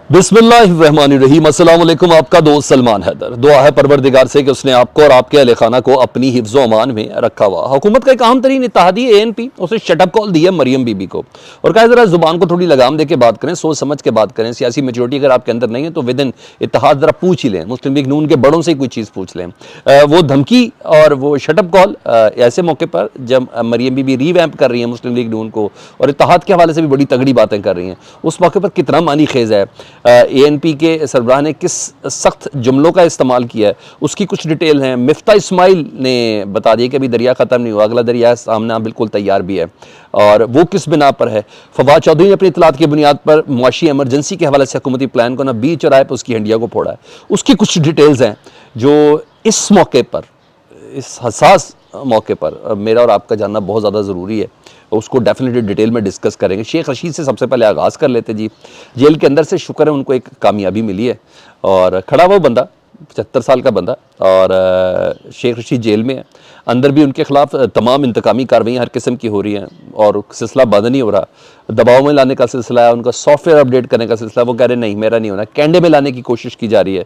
बिस्मिल्लाहिर्रहमानिर्रहीम। अस्सलाम वालेकुम। आपका दोस्त सलमान हैदर। दुआ है परवरदिगार से कि उसने आपको और आपके अहले खाना को अपनी हिफ्ज़ व अमान में रखा हुआ। हुकूमत का एक अहम तरीन इत्तेहादी ANP उसने शटअप कॉल दी है मरियम बीबी को और कहा जरा जुबान को थोड़ी लगाम दे के बात करें, सोच समझ के बात करें। सियासी मेजोरिटी अगर आपके अंदर नहीं है तो विद इन इत्तेहाद जरा पूछ ही लें, मुस्लिम लीग नून के बड़ों से ही कोई चीज़ पूछ लें। वो धमकी और वो शटअप कॉल ऐसे मौके पर जब मरियम बीबी रीवैम्प कर रही है मुस्लिम लीग नून को और इत्तेहाद के हवाले से भी बड़ी तगड़ी बातें कर रही हैं, उस मौके पर कितना मानी खेज़ है। ANP के सरबराह ने किस सख्त जुमलों का इस्तेमाल किया है उसकी कुछ डिटेल हैं। मिफ्ता इस्माइल ने बता दिया कि अभी दरिया ख़त्म नहीं हुआ, अगला दरिया सामना बिल्कुल तैयार भी है और वो किस बिना पर है। फवाद चौधरी ने अपनी इतलात की बुनियाद पर मुआशी एमरजेंसी के हवाले से हुकूमती प्लान को ना बीच और आए पर उसकी हंडिया को फोड़ा है। उसकी कुछ डिटेल्स हैं जो इस मौके पर, इस हसास मौके पर मेरा और आपका जानना बहुत ज़्यादा ज़रूरी है। उसको डेफिनेटली डिटेल में डिस्कस करेंगे। शेख रशीद से सबसे पहले आगाज़ कर लेते जी। जेल के अंदर से शुक्र है उनको एक कामयाबी मिली है और खड़ा वो बंदा 75 साल का बंदा और शेख रशीद जेल में है। अंदर भी उनके खिलाफ तमाम इंतकामी कार्रवाइयाँ हर किस्म की हो रही हैं और सिलसिला बंद नहीं हो रहा। दबाव में लाने का सिलसिला है, उनका सॉफ्टवेयर अपडेट करने का सिलसिला। वो कह रहे नहीं मेरा नहीं होना, कैंडे में लाने की कोशिश की जा रही है।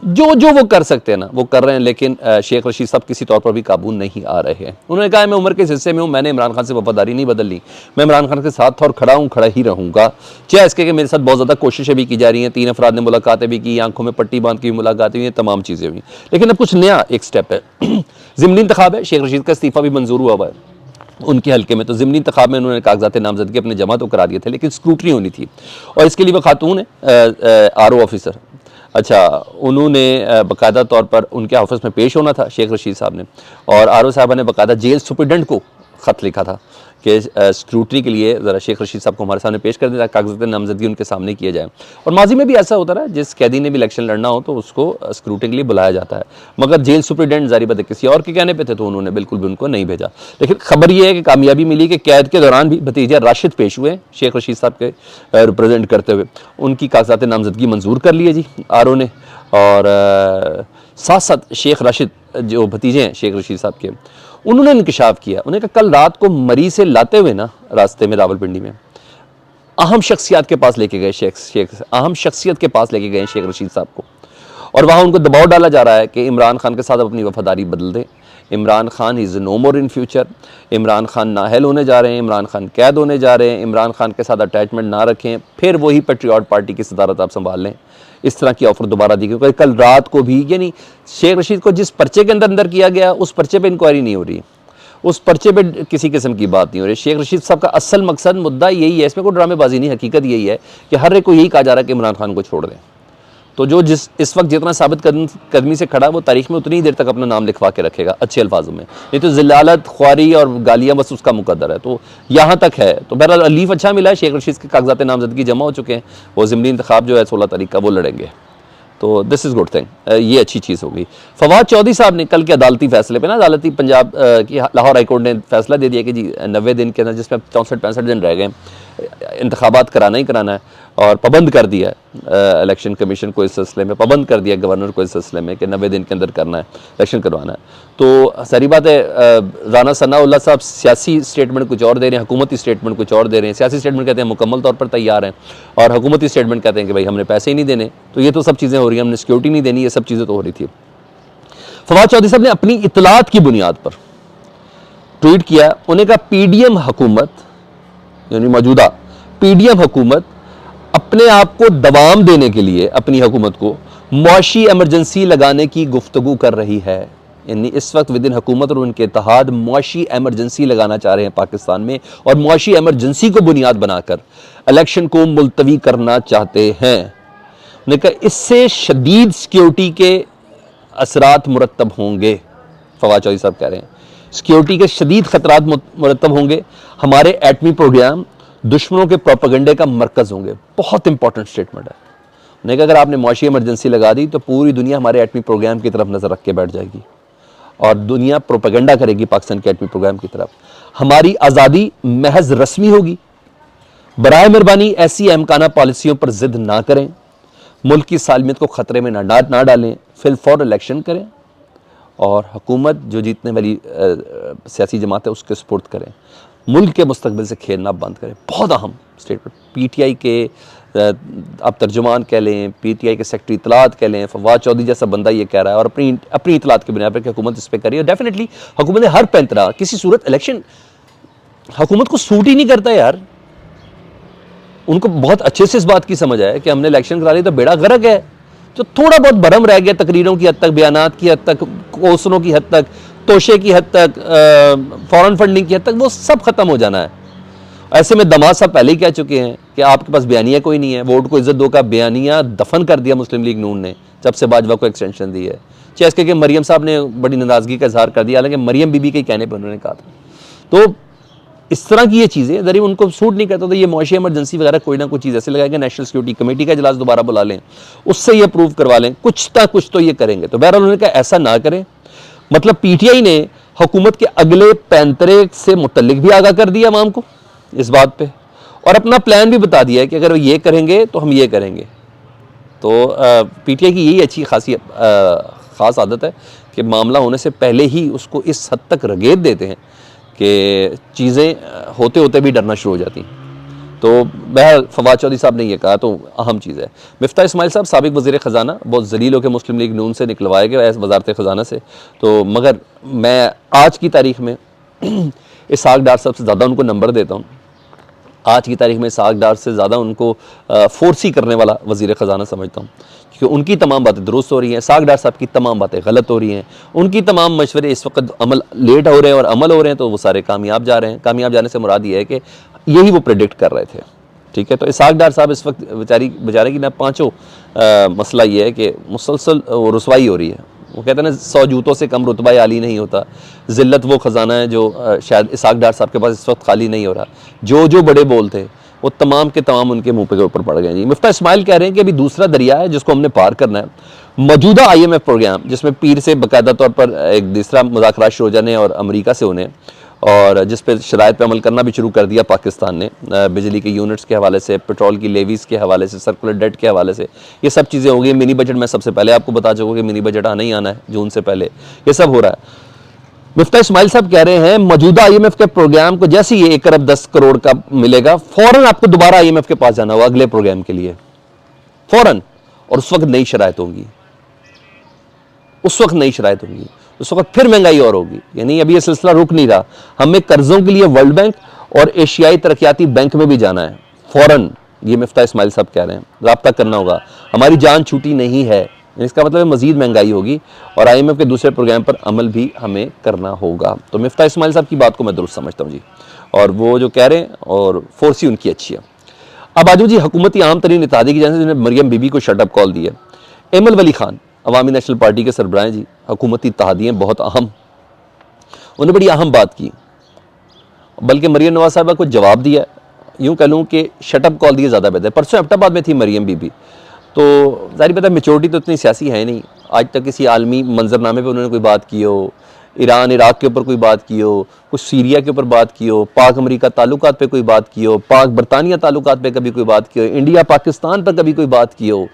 जो जो वो कर सकते हैं ना वो कर रहे हैं, लेकिन शेख रशीद साहब किसी तौर पर भी काबू नहीं आ रहे हैं। उन्होंने कहा मैं उम्र के हिस्से में हूँ, मैंने इमरान खान से वफादारी नहीं बदल ली, मैं इमरान खान के साथ था और खड़ा हूँ, खड़ा ही रहूँगा। चाहे इसके कि मेरे साथ बहुत ज़्यादा कोशिशें भी की जा रही हैं, 3 अफराद ने मुलाकातें भी की, आंखों में पट्टी बांध की मुलाकातें हुई, तमाम चीज़ें हुई, लेकिन अब कुछ नया एक स्टेप है। ज़िमनी इंतखाब है, शेख रशीद का इस्तीफ़ा भी मंजूर हुआ है उनके हल्के में। तो ज़िमनी इंतखाब में उन्होंने कागजात नामजदगी अपने जमा तो करा दिए थे, लेकिन स्क्रूटनी होनी थी और इसके लिए वो खातून है RO ऑफिसर। अच्छा, उन्होंने बाकायदा तौर पर उनके ऑफिस में पेश होना था शेख रशीद साहब ने और RO साहबा ने बाकायदा जेल सुपरिटेंडेंट को ख़त लिखा था कि स्क्रूटनी के लिए ज़रा शेख रशीद साहब को हमारे सामने पेश कर दें, कागजात नामजदगी उनके सामने किया जाए। और माजी में भी ऐसा होता रहा, जिस कैदी ने भी इलेक्शन लड़ना हो तो उसको स्क्रूटनी के लिए बुलाया जाता है, मगर जेल सुपरिटेंडेंट जारी बात किसी और के कहने पे थे तो उन्होंने बिल्कुल भी उनको नहीं भेजा। लेकिन खबर यह है कि कामयाबी मिली कि कैद के दौरान भी भतीजा राशिद पेश हुए शेख रशीद साहब के रिप्रेजेंट करते हुए। उनकी कागजात नामजदगी मंजूर कर लिए जी RO ने और साथ साथ शेख राशिद जो भतीजे हैं शेख रशीद साहब के, उन्होंने इंकशाफ किया। उन्होंने कहा कल रात को मरी से लाते हुए ना रास्ते में रावलपिंडी में अहम शख्सियत के पास लेके गए अहम शख्सियत के पास लेके गए शेख रशीद साहब को और वहाँ उनको दबाव डाला जा रहा है कि इमरान खान के साथ अपनी वफादारी बदल दें। Imran Khan is no more in future, Imran Khan नाअहल होने जा रहे हैं, इमरान खान कैद होने जा रहे हैं, इमरान खान के साथ अटैचमेंट ना रखें, फिर वही पेट्रियाट पार्टी की सदारत आप संभाल लें। इस तरह की ऑफर दोबारा दी, क्योंकि कल रात को भी यानी शेख रशीद को जिस पर्चे के अंदर किया गया उस पर्चे पे इंक्वायरी नहीं हो रही, उस पर्चे पे किसी किस्म की बात नहीं हो रही। शेख रशीद साहब का असल मकसद मुद्दा यही है, इसमें कोई ड्रामेबाजी नहीं, हकीकत यही है कि हर एक को यही कहा जा रहा है कि इमरान खान को छोड़ दें। तो जो इस वक्त जितना साबित कदमी से खड़ा वो तारीख में उतनी ही देर तक अपना नाम लिखवा के रखेगा अच्छे अल्फाजों में, नहीं तो जिलालत ख्वारी और गालियाँ बस उसका मुकद्दर है। तो यहाँ तक है। तो बहरहाल अलीफ अच्छा मिला है, शेख रशीद के कागजात नामजदगी जमा हो चुके हैं, वो ज़िमनी इंतखाब जो है 16 तारीख का वो लड़ेंगे, तो दिस इज़ गुड थिंग, ये अच्छी चीज़ होगी। फवाद चौधरी साहब ने कल के अदालती फैसले पे ना, अदालती पंजाब की लाहौर हाई कोर्ट ने फैसला दे दिया कि जी 90 दिन के अंदर, जिसमें 64-65 दिन रह गए, इंतखाबात कराना ही कराना है और पाबंद कर दिया है इलेक्शन कमीशन को इस सिलसिले में, पाबंद कर दिया गवर्नर को इस सिलसिले में कि 90 दिन के अंदर करना है, इलेक्शन करवाना है। तो सारी बात है, राना सनाउल्लाह साहब सियासी स्टेटमेंट कुछ और दे रहे हैं, हुकूमती स्टेटमेंट कुछ और दे रहे हैं। सियासी स्टेटमेंट कहते हैं मुकम्मल तौर पर तैयार हैं और हुकूमती स्टेटमेंट कहते हैं कि भाई हमने पैसे ही नहीं देने। तो ये तो सब चीज़ें हो रही हैं, हमने सिक्योरिटी नहीं देनी, ये सब चीज़ें तो हो रही थी। फवाद चौधरी साहब ने अपनी इतलात की बुनियाद पर ट्वीट किया, उन्हें कहा PDM हुकूमत यानी मौजूदा PDM हुकूमत अपने आप को दबाम देने के लिए अपनी हुकूमत को मुआशी एमरजेंसी लगाने की गुफ्तगू कर रही है। यानी इस वक्त विदिन हुकूमत और उनके इत्तेहाद मुआशी एमरजेंसी लगाना चाह रहे हैं पाकिस्तान में और मुआशी एमरजेंसी को बुनियाद बनाकर इलेक्शन को मुलतवी करना चाहते हैं। उन्होंने कहा इससे शदीद सिक्योरिटी के असरात मुरतब होंगे। फवाद चौधरी साहब कह रहे हैं सिक्योरिटी के शदीद खतरात मुरतब होंगे, हमारे एटमी प्रोग्राम दुश्मनों के प्रोपेगेंडे का मरकज़ होंगे। बहुत इंपॉर्टेंट स्टेटमेंट है। उन्होंने कहा अगर आपने मुआशी इमरजेंसी लगा दी तो पूरी दुनिया हमारे एटमी प्रोग्राम की तरफ नज़र रख के बैठ जाएगी और दुनिया प्रोपेगेंडा करेगी पाकिस्तान के एटमी प्रोग्राम की तरफ। हमारी आज़ादी महज रस्मी होगी। बराए मेहरबानी ऐसी अहमकाना पॉलिसियों पर जिद ना करें, मुल्क की सालमियत को ख़तरे में ना डालें, फिलफौर इलेक्शन करें और हुकूमत जो जीतने वाली सियासी जमात है उसके सपोर्ट करें, मुल्क के मुस्तकबिल से खेलना बंद करें। बहुत अहम स्टेटमेंट। PTI के आप तर्जुमान कह लें, PTI के सेक्रेटरी इतलात कह लें, फवाद चौधरी जैसा बंदा ये कह रहा है और अपनी इतलात के बिना पर हुकूमत इस पर कर रही है। डेफिनेटली हुकूमत हर पैंतरा किसी सूरत इलेक्शन हुकूमत को सूट ही नहीं करता यार। उनको बहुत अच्छे से इस बात की समझ है कि हमने इलेक्शन करा ली तो बेड़ा गर्क है। जो थोड़ा बहुत भरम रह गया तकरीरों की हद तक, बयानात की हद तक, कोसनों की हद तक, तोशे की हद तक, फॉरेन फंडिंग की हद तक, वो सब खत्म हो जाना है। ऐसे में दमाद साहब पहले ही कह चुके हैं कि आपके पास बयानिया कोई नहीं है, वोट को इज्जत दो का बयानिया दफन कर दिया मुस्लिम लीग नून ने जब से बाजवा को एक्सटेंशन दी है। चेस के मरियम साहब ने बड़ी नाराजगी का इजहार कर दिया, हालांकि मरियम बीबी के कहने पर उन्होंने कहा था। तो इस तरह की ये चीज़ें जरिए उनको सूट नहीं करता, तो ये मुआशी इमरजेंसी वगैरह कोई ना कुछ चीज़ ऐसे लगाएंगे, नेशनल सिक्योरिटी कमेटी का इजलास दोबारा बुला लें, उससे ये प्रूव करवा लें, कुछ तो ये करेंगे। तो बहरहाल उन्होंने कहा ऐसा ना करें। मतलब PTI ने हुकूमत के अगले पैंतरे से मुतल्लिक भी आगाह कर दिया आवाम को इस बात पे, और अपना प्लान भी बता दिया है कि अगर वो ये करेंगे तो हम ये करेंगे। तो PTI की यही अच्छी ख़ास आदत है कि मामला होने से पहले ही उसको इस हद तक रगेद देते हैं कि चीज़ें होते होते भी डरना शुरू हो जाती। तो बहरहाल फवाद चौधरी साहब ने ये कहा, तो अहम चीज़ है। मिफ्ता इस्माइल साहब साबिक वज़ीर ख़जाना बहुत ज़लील होकर मुस्लिम लीग नून से निकलवाए गए वज़ारत ख़जाना से। तो मगर मैं आज की तारीख़ में इसहाक़ डार साहब से ज़्यादा उनको नंबर देता हूँ। आज की तारीख़ में इसहाक़ डार से ज़्यादा उनको फोर्सी करने वाला वज़ीर ख़जाना समझता हूँ, क्योंकि उनकी तमाम बातें दुरुस्त हो रही हैं, इसहाक़ डार साहब की तमाम बातें गलत हो रही हैं, उनकी तमाम मशवरे इस वक्त अमल लेट हो रहे हैं और अमल हो रहे हैं, तो वो सारे कामयाब जा रहे हैं। कामयाब जाने से मुराद ये है कि यही वो प्रेडिक्ट कर रहे थे। ठीक है, तो इसहाक़ डार साहब इस वक्त बेचारे की ना पाँचों मसला ये है कि मुसलसल रुसवाई हो रही है। वो कहते हैं ना 100 जूतों से कम रुतबा आली नहीं होता। ज़िल्लत वो ख़जाना है जो शायद इसहाक़ डार साहब के पास इस वक्त खाली नहीं हो रहा। जो बड़े बोल थे वो तमाम के तमाम उनके मुंह के ऊपर पड़ गए जी। मिफ्ता इस्माइल कह रहे हैं कि अभी दूसरा दरिया है जिसको हमने पार करना है। मौजूदा IMF प्रोग्राम जिसमें पीर से बाकायदा तौर पर एक दूसरा मुज़ाकरात शुरू हो जाने और अमेरिका से होने, और जिस पर शराइत पर अमल करना भी शुरू कर दिया पाकिस्तान ने, बिजली के यूनिट्स के हवाले से, पेट्रोल की लेवीज़ के हवाले से, सर्कुलर डेट के हवाले से, ये सब चीज़ें हो गई। मिनी बजट मैं सबसे पहले आपको बता चुका कि मिनी बजट आना ही आना है जून से पहले, ये सब हो रहा है। मिफ्ता इस्माइल साहब कह रहे हैं मौजूदा IMF के प्रोग्राम को जैसे ही 1 अरब 10 करोड़ का मिलेगा, फ़ौरन आपको दोबारा IMF के पास जाना होगा अगले प्रोग्राम के लिए, फ़ौरन। और उस वक्त नई शराइत होंगी, उस वक्त फिर महंगाई और होगी। यानी अभी ये सिलसिला रुक नहीं रहा। हमें कर्जों के लिए वर्ल्ड बैंक और एशियाई तरक्याती बैंक में भी जाना है फ़ौरन। ये मिफ्ता इस्माइल साहब कह रहे हैं, राब्ता करना होगा, हमारी जान छूटी नहीं है। इसका मतलब मज़ीद महंगाई होगी और IMF के दूसरे प्रोग्राम पर अमल भी हमें करना होगा। तो मिफ्ता इस्माइल साहब की बात को मैं दुरुस्त समझता हूँ जी, और वो जो कह रहे हैं और फोर्सी उनकी अच्छी है। अब आजू जी हुकूमती आम तरीन इत्तेहादी की जाने से मरियम बीबी को शटअप कॉल दी है। एमल वली खान अवामी नेशनल पार्टी के सरबराह जी, हुकूमती इत्तेहादियाँ बहुत अहम, उन्होंने बड़ी अहम बात की, बल्कि मरियम नवाज साहबा को जवाब दिया, यूँ कह लूँ कि शटअप कॉल दिए ज़्यादा बेहतर। परसों एबटाबाद में थी मरियम बीबी, तो ज़ाहिर पता मेचोरिटी तो इतनी सियासी है नहीं, आज तक किसी आलमी मंजरनामे पे उन्होंने कोई बात की हो, ईरान इराक के ऊपर कोई बात की हो, कुछ सीरिया के ऊपर बात की हो, पाक अमेरिका ताल्लुकात पे कोई बात की हो, पाक बरतानिया ताल्लुकात पे कभी कोई बात की हो, इंडिया पाकिस्तान पर कभी कोई बात की हो,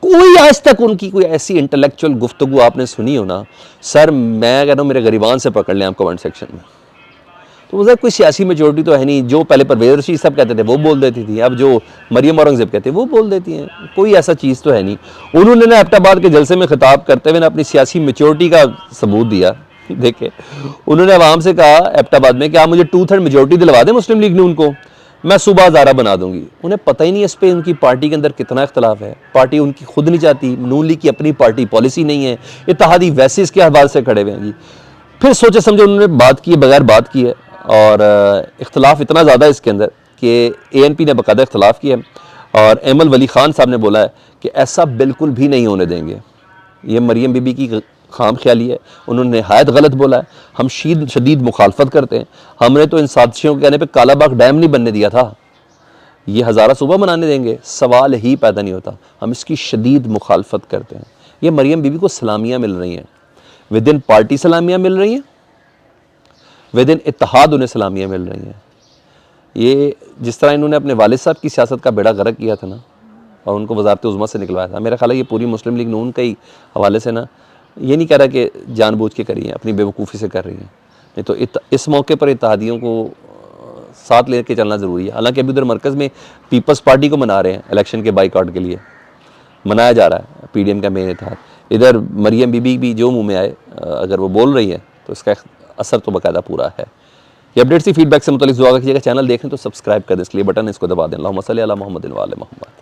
कोई आज तक उनकी कोई ऐसी इंटेलेक्चुअल गुफ्तगू आपने सुनी हो ना सर, मैं कह रहा हूँ मेरे गिरबान से पकड़ लें आप कमेंट सेक्शन में। तो उधर कोई सियासी मेजोरिटी तो है नहीं। जो पहले परवेज़ रशीद साहब कहते थे वो बोल देती थी, अब जो मरियम औरंगज़ेब कहते हैं वो बोल देती हैं, कोई ऐसा चीज़ तो है नहीं। उन्होंने ना एबटाबाद के जलसे में खिताब करते हुए ना अपनी सियासी मेचोरिटी का सबूत दिया। देखे, उन्होंने आवाम से कहा एबटाबाद में कि आप मुझे 2/3 मेजोरिटी दिलवा दें मुस्लिम लीग नून को, मैं सुबह हज़ारा बना दूंगी। उन्हें पता ही नहीं इस पर उनकी पार्टी के अंदर कितना इख्तलाफ है। पार्टी उनकी खुद नहीं चाहती, नून लीग की अपनी पार्टी पॉलिसी नहीं है, इत्तेहादी वैसे इसके हवाले से खड़े हुए हैं जी। फिर सोचे समझे उन्होंने बात की, बगैर बात की है, और इख्तलाफ इतना ज़्यादा है इसके अंदर कि ANP ने बाकायदा इख्तलाफ किया है, और एमल वली खान साहब ने बोला है कि ऐसा बिल्कुल भी नहीं होने देंगे। ये मरियम बीबी की खाम ख्याली है, उन्होंने नहायत गलत बोला है। हम शदीद मुखालफत करते हैं। हमने तो इन साजिशों के कहने पे कालाबाग डैम नहीं बनने दिया था, ये हज़ारा सुबह मनाने देंगे, सवाल ही पैदा नहीं होता। हम इसकी शदीद मुखालफत करते हैं। ये मरियम बीबी को सलामियाँ मिल रही हैं, विद इन पार्टी सलामियाँ मिल रही हैं, विद इन इत्तेहाद उन्हें सलामियाँ मिल रही हैं। ये जिस तरह इन्होंने अपने वालिद साहब की सियासत का बेड़ा गर्क किया था ना, और उनको वज़ारत उज़्मा से निकलवाया था, मेरा ख्याल है ये पूरी मुस्लिम लीग नून के ही हवाले से ना, ये नहीं कह रहा कि जानबूझ के करी है, अपनी बेवकूफ़ी से कर रही हैं। नहीं तो इस मौके पर इत्तेहादियों को साथ लेके चलना ज़रूरी है। हालांकि अभी उधर मरकज़ में पीपल्स पार्टी को मना रहे हैं इलेक्शन के बाइकआउट के लिए, मनाया जा रहा है पीडीएम कैंपेन के तहत। इधर मरियम बीबी भी जो मुंह में आए अगर वो बोल रही है तो इसका असर तो बाकायदा पूरा है। ये अपडेट्स ही फीडबैक से मुतालिक दुआ कीजिएगा। चैनल देखें तो सब्सक्राइब कर दें, इसके लिए बटन इसको दबा दें। अल्लाहुम्मा सल्ली अला मुहम्मदिन व आले मुहम्मद।